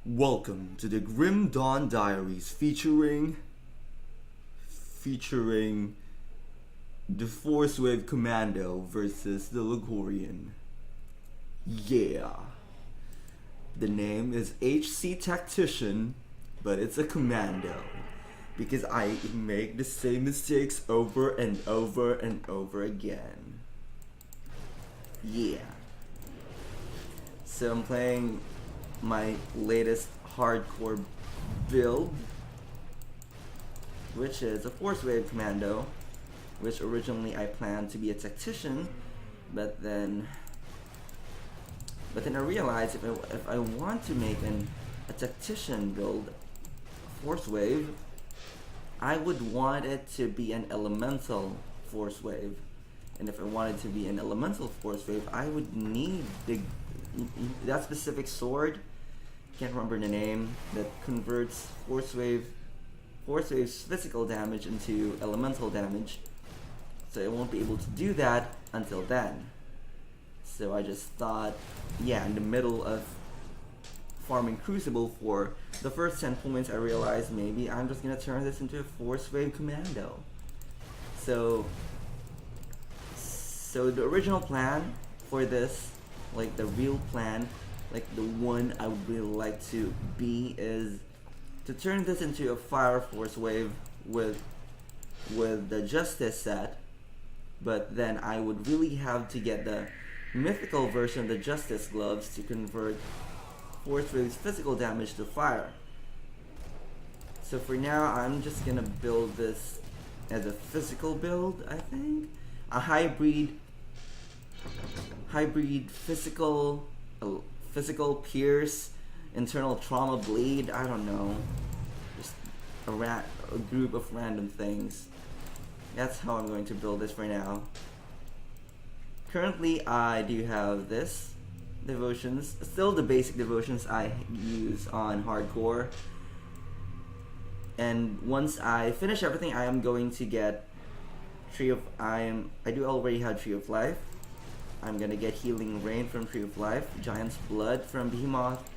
Welcome to the Grim Dawn Diaries featuring the Forcewave Commando versus the Loghorrean. Yeah. The name is HC Tactician, but it's a commando because I make the same mistakes over and over and over again. Yeah. So I'm playing my latest hardcore build, which is a Forcewave Commando, which originally I planned to be a tactician, but then I realized if I want to make a tactician build Forcewave, I would want it to be an elemental Forcewave, and if I wanted to be an elemental Forcewave, I would need that specific sword. Can't remember the name, that converts Forcewave's physical damage into elemental damage. So I won't be able to do that until then. So I just thought, yeah, in the middle of farming Crucible for the first 10 points, I realized maybe I'm just gonna turn this into a Forcewave Commando. So the original plan for this, like the real plan, like the one I would really like to be, is to turn this into a Fire Forcewave with the Justice set, but then I would really have to get the mythical version of the Justice gloves to convert Forcewave's physical damage to fire. So for now, I'm just gonna build this as a physical build, I think. A hybrid physical pierce, internal trauma bleed, I don't know. Just a group of random things. That's how I'm going to build this for now. Currently, I do have this devotions, still the basic devotions I use on hardcore. And once I finish everything, I am going to get I do already have Tree of Life. I'm gonna get Healing Rain from Tree of Life, Giant's Blood from Behemoth,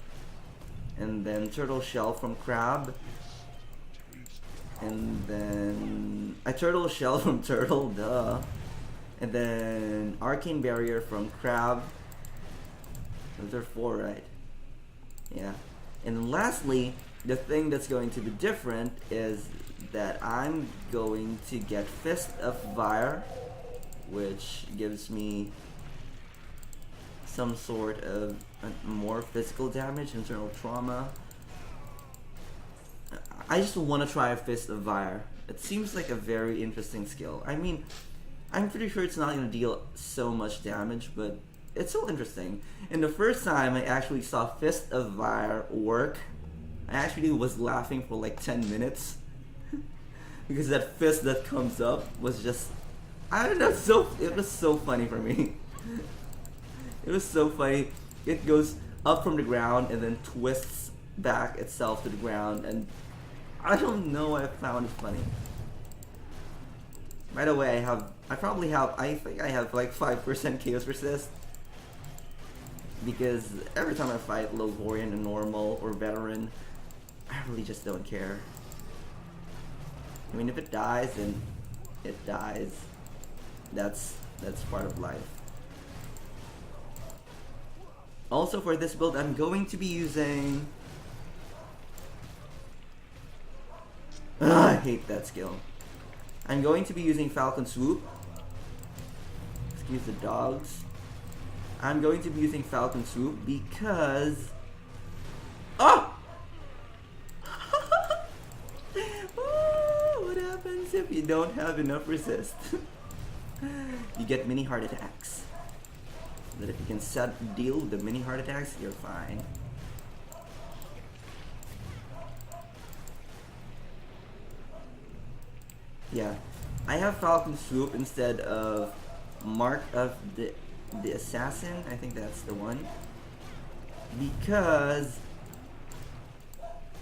and then Turtle Shell from Crab, and then a Turtle Shell from Turtle, duh, and then Arcane Barrier from Crab. Those are 4, right? Yeah. And then lastly, the thing that's going to be different is that I'm going to get Fist of Fire, which gives me some sort of more physical damage, internal trauma. I just want to try a Fist of Fire. It seems like a very interesting skill. I mean, I'm pretty sure it's not going to deal so much damage, but it's so interesting. And the first time I actually saw Fist of Fire work, I actually was laughing for like 10 minutes. Because that fist that comes up was just, I don't know, it was so funny for me. It was so funny. It goes up from the ground and then twists back itself to the ground, and I don't know, I found it funny. By the way, I think I have like 5% chaos resist. Because every time I fight Loghorrean and normal or veteran, I really just don't care. I mean, if it dies, then it dies. That's part of life. Also for this build, I'm going to be using... I hate that skill. I'm going to be using Falcon Swoop. Excuse the dogs. I'm going to be using Falcon Swoop because... Oh! What happens if you don't have enough resist? You get mini heart attacks. That if you can deal the mini heart attacks, you're fine. Yeah, I have Falcon Swoop instead of Mark of the Assassin. I think that's the one. Because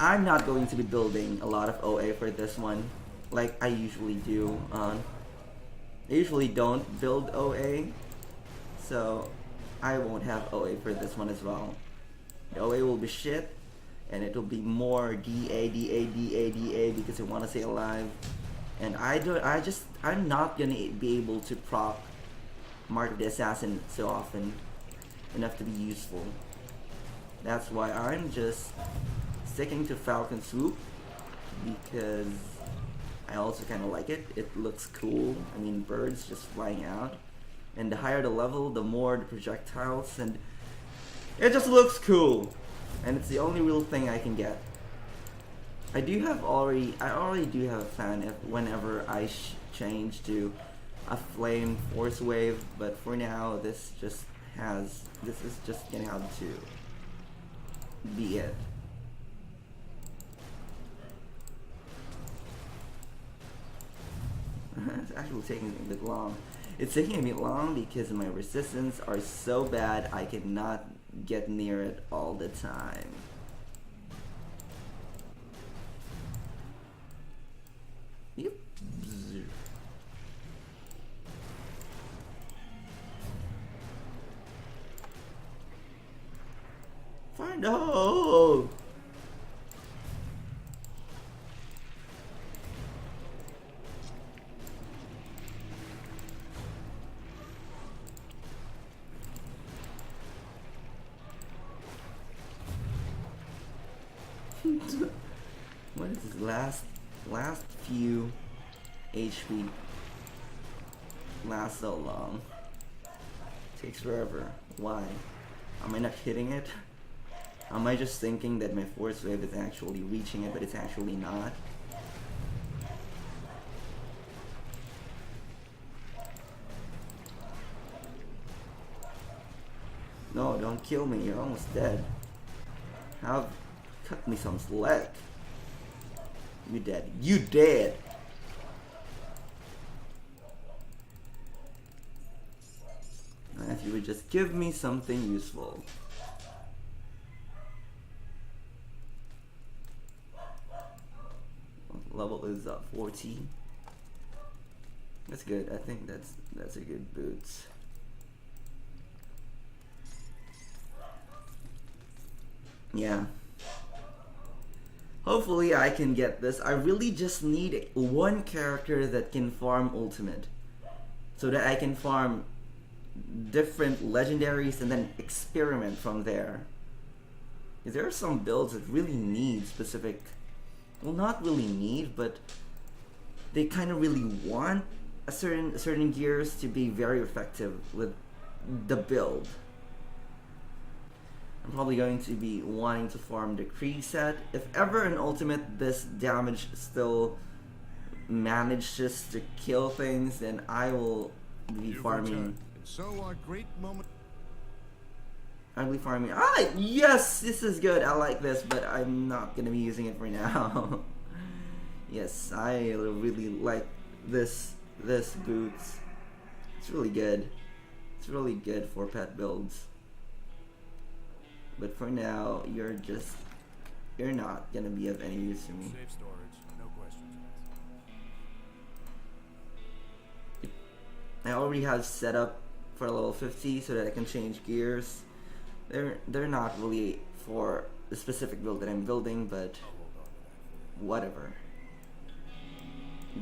I'm not going to be building a lot of OA for this one, like I usually do. I usually don't build OA, so I won't have OA for this one as well. The OA will be shit, and it will be more DA because I want to stay alive. And I'm not gonna be able to proc Mark of the Assassin so often enough to be useful. That's why I'm just sticking to Falcon Swoop, because I also kind of like it. It looks cool. I mean, birds just flying out. And the higher the level, the more the projectiles, and it just looks cool. And it's the only real thing I can get. I already do have a plan if whenever I change to a flame force wave, but for now this is just gonna have to be it. It's actually taking a bit long. It's taking a bit long because my resistance are so bad I cannot get near it all the time. Yep. Find out. What is this last few HP last so long? Takes forever. Why? Am I not hitting it? Am I just thinking that my force wave is actually reaching it, but it's actually not? No, don't kill me, you're almost dead. Cut me some slack. You dead. You dead! If you would just give me something useful. Level is 14. That's good. I think that's a good boot. Yeah. Hopefully I can get this. I really just need one character that can farm ultimate, so that I can farm different legendaries and then experiment from there. Because there are some builds that really need specific, well, not really need, but they kind of really want a certain gears to be very effective with the build. I'm probably going to be wanting to farm the Krieg set. If ever an ultimate this damage still manages to kill things, then I will be farming. So our great moment. I'll be farming. Ah, yes, this is good. I like this, but I'm not gonna be using it for now. Yes, I really like this boots. It's really good. It's really good for pet builds. But for now, you're not gonna be of any use to me. Safe storage, no questions asked. I already have set up for level 50 so that I can change gears. They're not really for the specific build that I'm building, but whatever.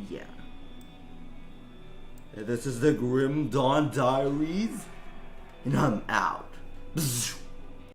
Yeah. This is the Grim Dawn Diaries, and I'm out.